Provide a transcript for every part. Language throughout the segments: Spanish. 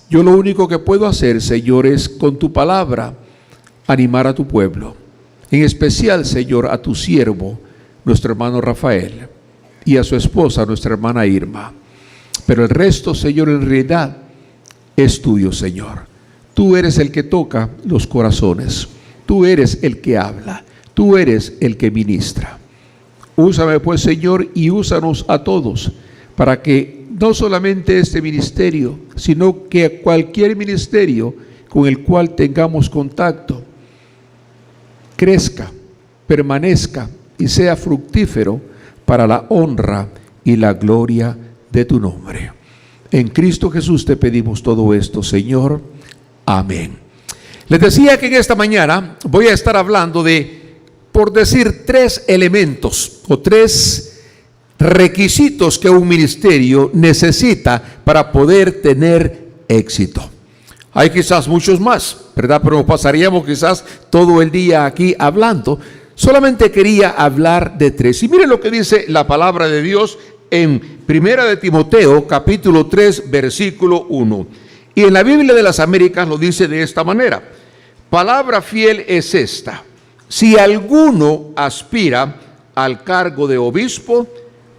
Yo lo único que puedo hacer, Señor, es con tu palabra animar a tu pueblo. En especial, Señor, a tu siervo, nuestro hermano Rafael, y a su esposa, nuestra hermana Irma. Pero el resto, Señor, en realidad es tuyo, Señor. Tú eres el que toca los corazones. Tú eres el que habla. Tú eres el que ministra. Úsame, pues, Señor, y úsanos a todos para que no solamente este ministerio, sino que cualquier ministerio con el cual tengamos contacto crezca, permanezca y sea fructífero para la honra y la gloria de tu nombre. En Cristo Jesús te pedimos todo esto, Señor. Amén. Les decía que en esta mañana voy a estar hablando de, por decir, 3 elementos o 3 requisitos que un ministerio necesita para poder tener éxito. Hay quizás muchos más, ¿verdad? Pero pasaríamos quizás todo el día aquí hablando. Solamente quería hablar de 3. Y miren lo que dice la palabra de Dios en 1 de Timoteo, capítulo 3, versículo 1. Y en la Biblia de las Américas lo dice de esta manera: palabra fiel es esta: si alguno aspira al cargo de obispo,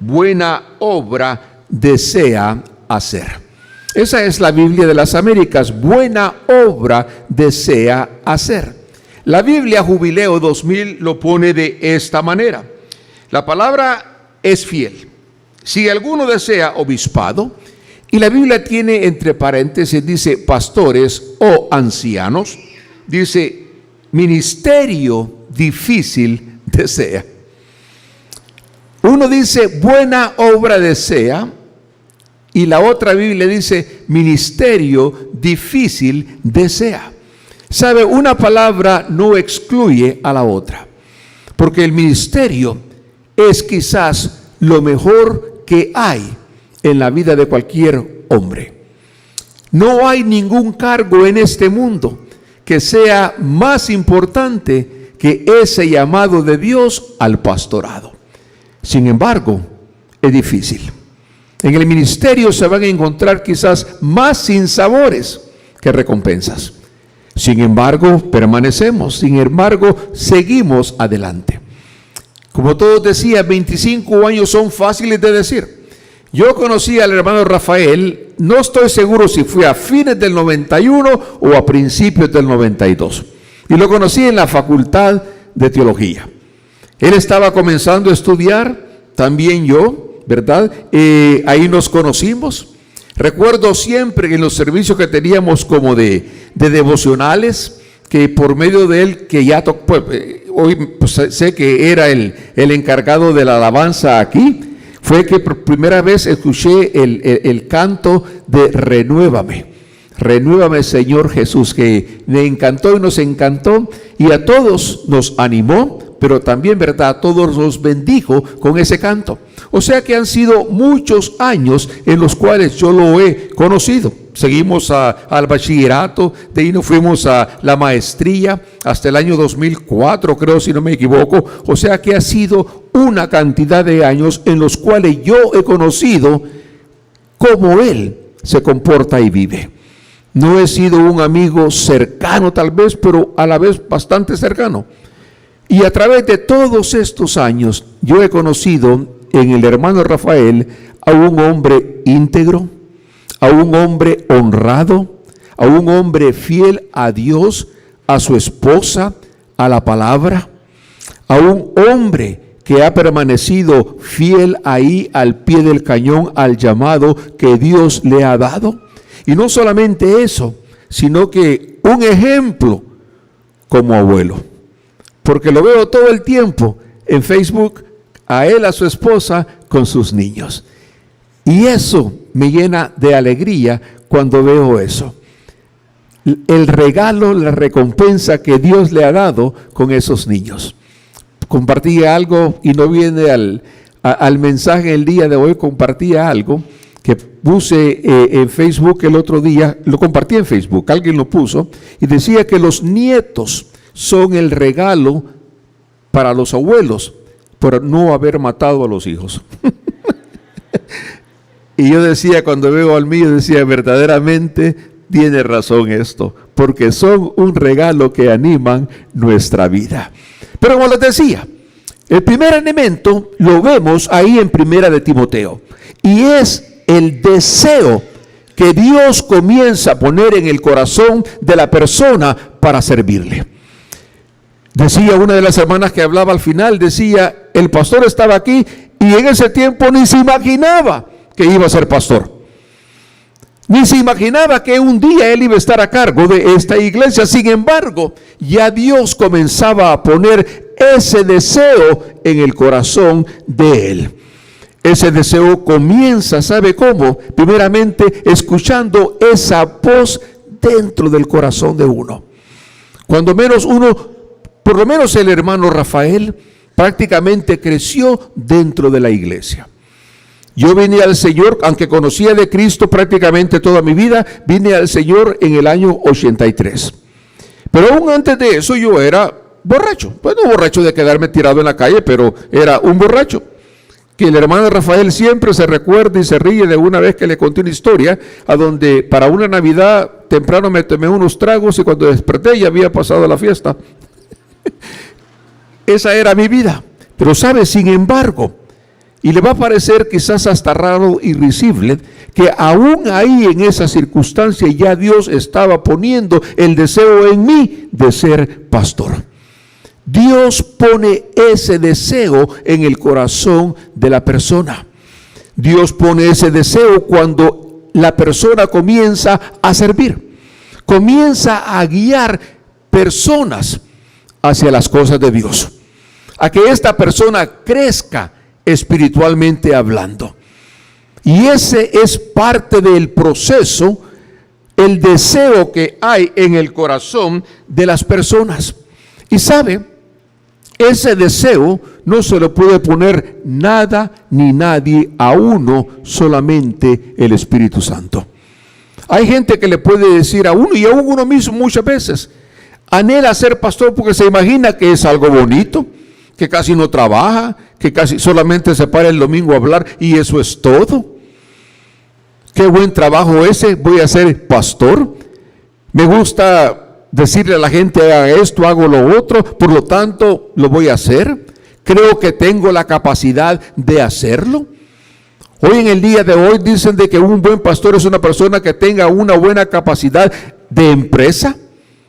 buena obra desea hacer. Esa es la Biblia de las Américas: buena obra desea hacer. La Biblia Jubileo 2000 lo pone de esta manera: la palabra es fiel. Si alguno desea obispado, y la Biblia tiene entre paréntesis, dice pastores o ancianos, dice ministerio difícil desea. Uno dice buena obra desea, y la otra Biblia dice ministerio difícil desea. ¿Sabe? Una palabra no excluye a la otra, porque el ministerio es quizás lo mejor que hay en la vida de cualquier hombre. No hay ningún cargo en este mundo que sea más importante que ese llamado de Dios al pastorado. Sin embargo, es difícil. En el ministerio se van a encontrar quizás más sinsabores que recompensas. Sin embargo, permanecemos. Sin embargo, seguimos adelante. Como todos decían, 25 años son fáciles de decir. Yo conocí al hermano Rafael, no estoy seguro si fue a fines del 91 o a principios del 92. Y lo conocí en la Facultad de Teología. Él estaba comenzando a estudiar, también yo, ¿verdad? Ahí nos conocimos. Recuerdo siempre en los servicios que teníamos como de devocionales, que por medio de él, que ya hoy pues, sé que era el encargado de la alabanza aquí, fue que por primera vez escuché el canto de Renuévame. Renuévame, Señor Jesús, que me encantó y nos encantó, y a todos nos animó, pero también, ¿verdad?, a todos nos bendijo con ese canto. O sea que han sido muchos años en los cuales yo lo he conocido. Seguimos al bachillerato, de ahí nos fuimos a la maestría hasta el año 2004, creo, si no me equivoco. O sea que ha sido una cantidad de años en los cuales yo he conocido cómo él se comporta y vive. No he sido un amigo cercano tal vez, pero a la vez bastante cercano. Y a través de todos estos años yo he conocido en el hermano Rafael a un hombre íntegro, a un hombre honrado, a un hombre fiel a Dios, a su esposa, a la palabra, a un hombre que ha permanecido fiel ahí al pie del cañón al llamado que Dios le ha dado. Y no solamente eso, sino que un ejemplo como abuelo, porque lo veo todo el tiempo en Facebook, a él, a su esposa, con sus niños. Y eso me llena de alegría cuando veo eso. El regalo, la recompensa que Dios le ha dado con esos niños. Compartía algo, y no viene al mensaje el día de hoy, compartía algo que puse en Facebook el otro día, lo compartí en Facebook, alguien lo puso, y decía que los nietos son el regalo para los abuelos por no haber matado a los hijos. Y yo decía, cuando veo al mío, decía, verdaderamente tiene razón esto, porque son un regalo que animan nuestra vida. Pero como les decía, el primer elemento lo vemos ahí en Primera de Timoteo, y es el deseo que Dios comienza a poner en el corazón de la persona para servirle. Decía una de las hermanas que hablaba al final, decía, el pastor estaba aquí y en ese tiempo ni se imaginaba que iba a ser pastor. Ni se imaginaba que un día él iba a estar a cargo de esta iglesia. Sin embargo, ya Dios comenzaba a poner ese deseo en el corazón de él. Ese deseo comienza, ¿sabe cómo? Primeramente, escuchando esa voz dentro del corazón de uno. Cuando menos uno, por lo menos el hermano Rafael, prácticamente creció dentro de la iglesia. Yo vine al Señor, aunque conocía de Cristo prácticamente toda mi vida, vine al Señor en el año 83. Pero aún antes de eso yo era borracho. Pues no borracho de quedarme tirado en la calle, pero era un borracho. Que el hermano Rafael siempre se recuerda y se ríe de una vez que le conté una historia, a donde para una Navidad temprano me tomé unos tragos y cuando desperté ya había pasado la fiesta. Esa era mi vida. Pero sabe, sin embargo, y le va a parecer quizás hasta raro y risible, que aún ahí en esa circunstancia ya Dios estaba poniendo el deseo en mí de ser pastor. Dios pone ese deseo en el corazón de la persona. Dios pone ese deseo cuando la persona comienza a servir, comienza a guiar personas hacia las cosas de Dios, a que esta persona crezca espiritualmente hablando. Y ese es parte del proceso, el deseo que hay en el corazón de las personas. Y sabe, ese deseo no se lo puede poner nada ni nadie a uno, solamente el Espíritu Santo. Hay gente que le puede decir a uno, y a uno mismo muchas veces, anhela ser pastor porque se imagina que es algo bonito, que casi no trabaja, que casi solamente se para el domingo a hablar y eso es todo. Qué buen trabajo ese, voy a ser pastor. Me gusta decirle a la gente, haga esto, hago lo otro, por lo tanto lo voy a hacer. Creo que tengo la capacidad de hacerlo. Hoy en el día de hoy dicen de que un buen pastor es una persona que tenga una buena capacidad de empresa,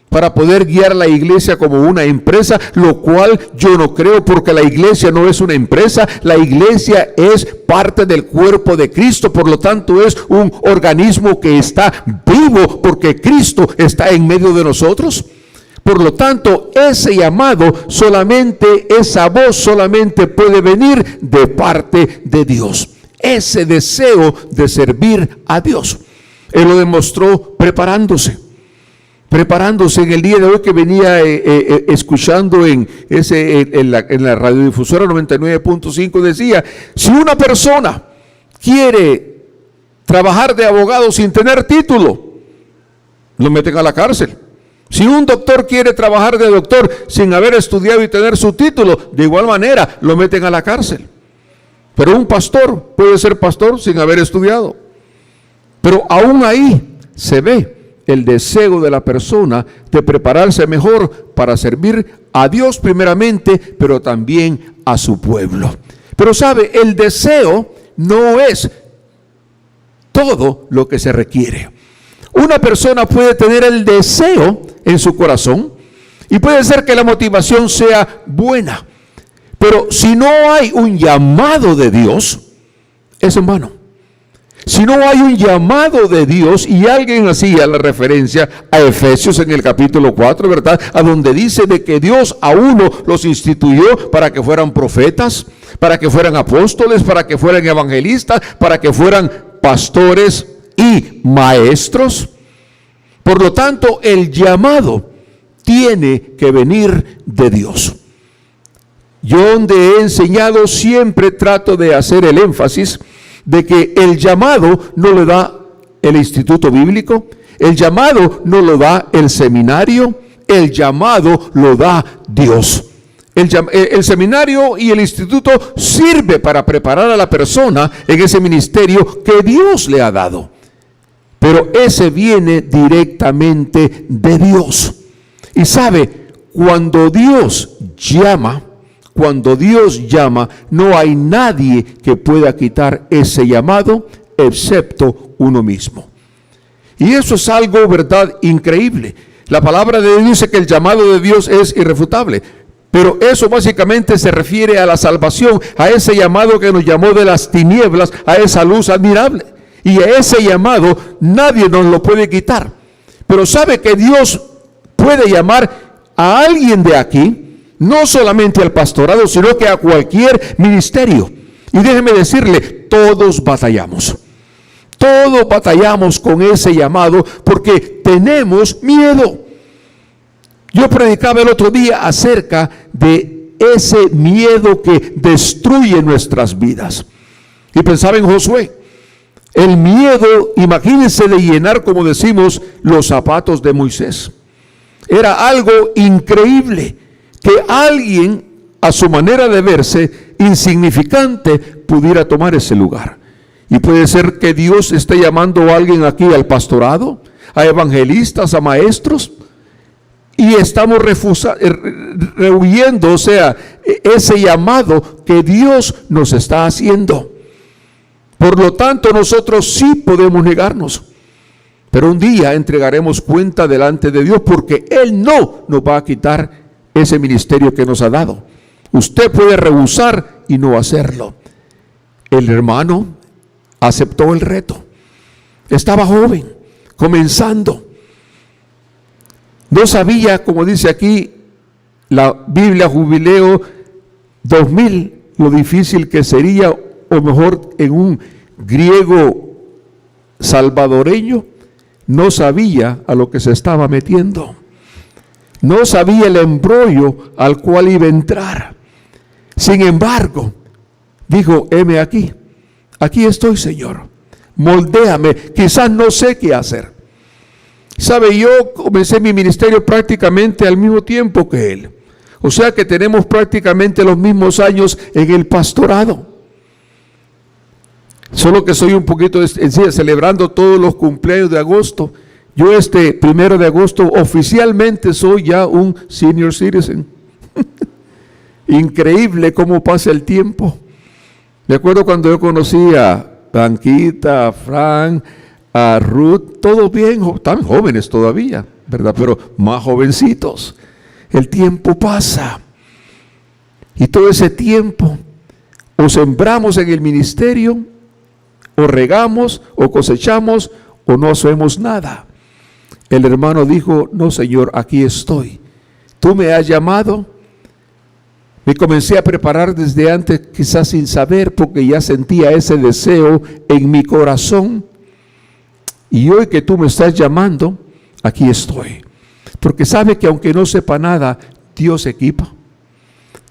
para poder guiar la iglesia como una empresa, lo cual yo no creo, porque la iglesia no es una empresa, la iglesia es parte del cuerpo de Cristo, por lo tanto es un organismo que está vivo, porque Cristo está en medio de nosotros. Por lo tanto, ese llamado solamente, esa voz solamente puede venir de parte de Dios. Ese deseo de servir a Dios. Él lo demostró preparándose en el día de hoy que venía escuchando en la radiodifusora 99.5, decía, si una persona quiere trabajar de abogado sin tener título, lo meten a la cárcel. Si un doctor quiere trabajar de doctor sin haber estudiado y tener su título, de igual manera lo meten a la cárcel. Pero un pastor puede ser pastor sin haber estudiado. Pero aún ahí se ve el deseo de la persona de prepararse mejor para servir a Dios primeramente, pero también a su pueblo. Pero sabe, el deseo no es todo lo que se requiere. Una persona puede tener el deseo en su corazón y puede ser que la motivación sea buena, pero si no hay un llamado de Dios, es en vano. Si no hay un llamado de Dios, y alguien hacía la referencia a Efesios en el capítulo 4, ¿verdad? A donde dice de que Dios a uno los instituyó para que fueran profetas, para que fueran apóstoles, para que fueran evangelistas, para que fueran pastores y maestros. Por lo tanto, el llamado tiene que venir de Dios. Yo donde he enseñado siempre trato de hacer el énfasis de que el llamado no lo da el instituto bíblico, el llamado no lo da el seminario, el llamado lo da Dios. El seminario y el instituto sirve para preparar a la persona en ese ministerio que Dios le ha dado. pero ese viene directamente de Dios. Y sabe, cuando Dios llama, no hay nadie que pueda quitar ese llamado excepto uno mismo. Y eso es algo, ¿verdad?, increíble. La palabra de Dios dice que el llamado de Dios es irrefutable, pero eso básicamente se refiere a la salvación, a ese llamado que nos llamó de las tinieblas a esa luz admirable. Y a ese llamado nadie nos lo puede quitar. Pero sabe que Dios puede llamar a alguien de aquí, no solamente al pastorado, sino que a cualquier ministerio. Y déjeme decirle, todos batallamos. Todos batallamos con ese llamado porque tenemos miedo. Yo predicaba el otro día acerca de ese miedo que destruye nuestras vidas. Y pensaba en Josué. El miedo, imagínense, de llenar, como decimos, los zapatos de Moisés. Era algo increíble que alguien, a su manera de verse, insignificante, pudiera tomar ese lugar. Y puede ser que Dios esté llamando a alguien aquí al pastorado, a evangelistas, a maestros, y estamos rehuyendo, o sea, ese llamado que Dios nos está haciendo. Por lo tanto, nosotros sí podemos negarnos, pero un día entregaremos cuenta delante de Dios, porque Él no nos va a quitar ese ministerio que nos ha dado. Usted puede rehusar y no hacerlo. El hermano aceptó el reto. Estaba joven, comenzando. No sabía, como dice aquí la Biblia Jubileo 2000, lo difícil que sería, o mejor, en un griego salvadoreño, no sabía a lo que se estaba metiendo. No sabía el embrollo al cual iba a entrar. Sin embargo, dijo, heme aquí estoy, Señor, moldéame, quizás no sé qué hacer. Sabe, yo comencé mi ministerio prácticamente al mismo tiempo que él. O sea que tenemos prácticamente los mismos años en el pastorado. Solo que soy un poquito celebrando todos los cumpleaños de agosto. Yo 1 de agosto oficialmente soy ya un senior citizen. Increíble cómo pasa el tiempo. Me acuerdo cuando yo conocí a Blanquita, a Frank, a Ruth, todos bien, tan jóvenes todavía, ¿verdad? Pero más jovencitos. El tiempo pasa. Y todo ese tiempo o sembramos en el ministerio, o regamos, o cosechamos, o no hacemos nada. El hermano dijo, no, Señor, aquí estoy. Tú me has llamado. Me comencé a preparar desde antes, quizás sin saber, porque ya sentía ese deseo en mi corazón. Y hoy que tú me estás llamando, aquí estoy. Porque sabe que aunque no sepa nada, Dios equipa.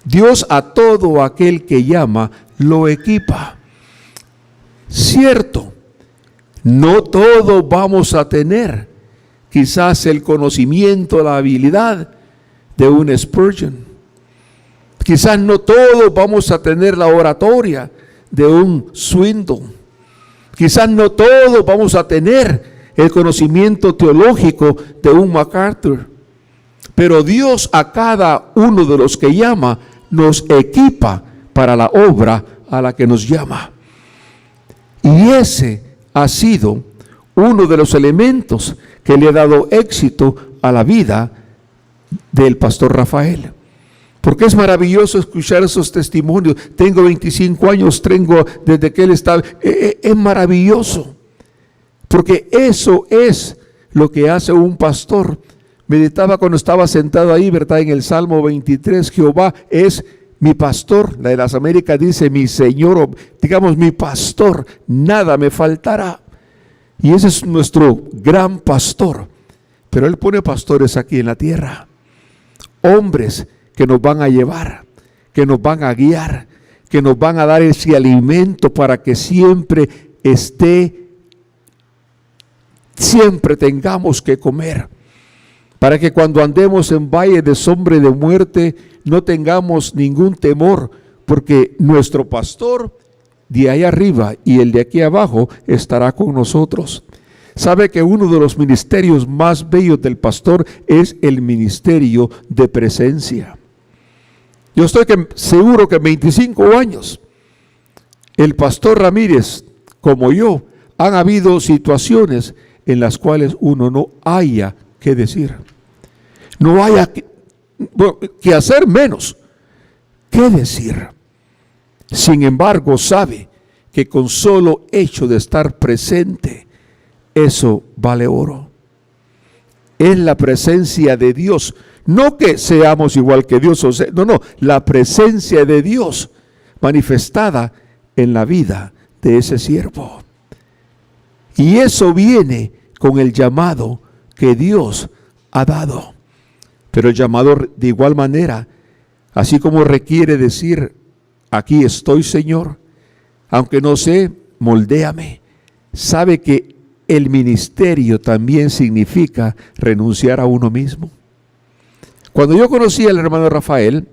Dios a todo aquel que llama, lo equipa. Cierto, no todos vamos a tener quizás el conocimiento, la habilidad de un Spurgeon. Quizás no todos vamos a tener la oratoria de un Swindoll. Quizás no todos vamos a tener el conocimiento teológico de un MacArthur. Pero Dios a cada uno de los que llama nos equipa para la obra a la que nos llama. Y ese ha sido uno de los elementos que le ha dado éxito a la vida del pastor Rafael. Porque es maravilloso escuchar esos testimonios. Tengo 25 años, desde que él estaba. Es maravilloso. Porque eso es lo que hace un pastor. Meditaba cuando estaba sentado ahí, ¿verdad? En el Salmo 23, Jehová es mi pastor. La de las Américas dice mi Señor, digamos mi pastor, nada me faltará. Y ese es nuestro gran pastor. Pero Él pone pastores aquí en la tierra. Hombres que nos van a llevar, que nos van a guiar, que nos van a dar ese alimento para que siempre tengamos que comer. Para que cuando andemos en valle de sombra y de muerte no tengamos ningún temor, porque nuestro pastor de ahí arriba y el de aquí abajo estará con nosotros. Sabe que uno de los ministerios más bellos del pastor es el ministerio de presencia. Yo estoy seguro que en 25 años, el pastor Ramírez, como yo, han habido situaciones en las cuales uno no haya que decir. No haya que hacer menos. ¿Qué decir? Sin embargo, sabe que con solo hecho de estar presente, eso vale oro. Es la presencia de Dios. No que seamos igual que Dios, no, la presencia de Dios manifestada en la vida de ese siervo. Y eso viene con el llamado que Dios ha dado. Pero el llamado de igual manera, así como requiere decir, aquí estoy, Señor, aunque no sé, moldéame. Sabe que el ministerio también significa renunciar a uno mismo. Cuando yo conocí al hermano Rafael,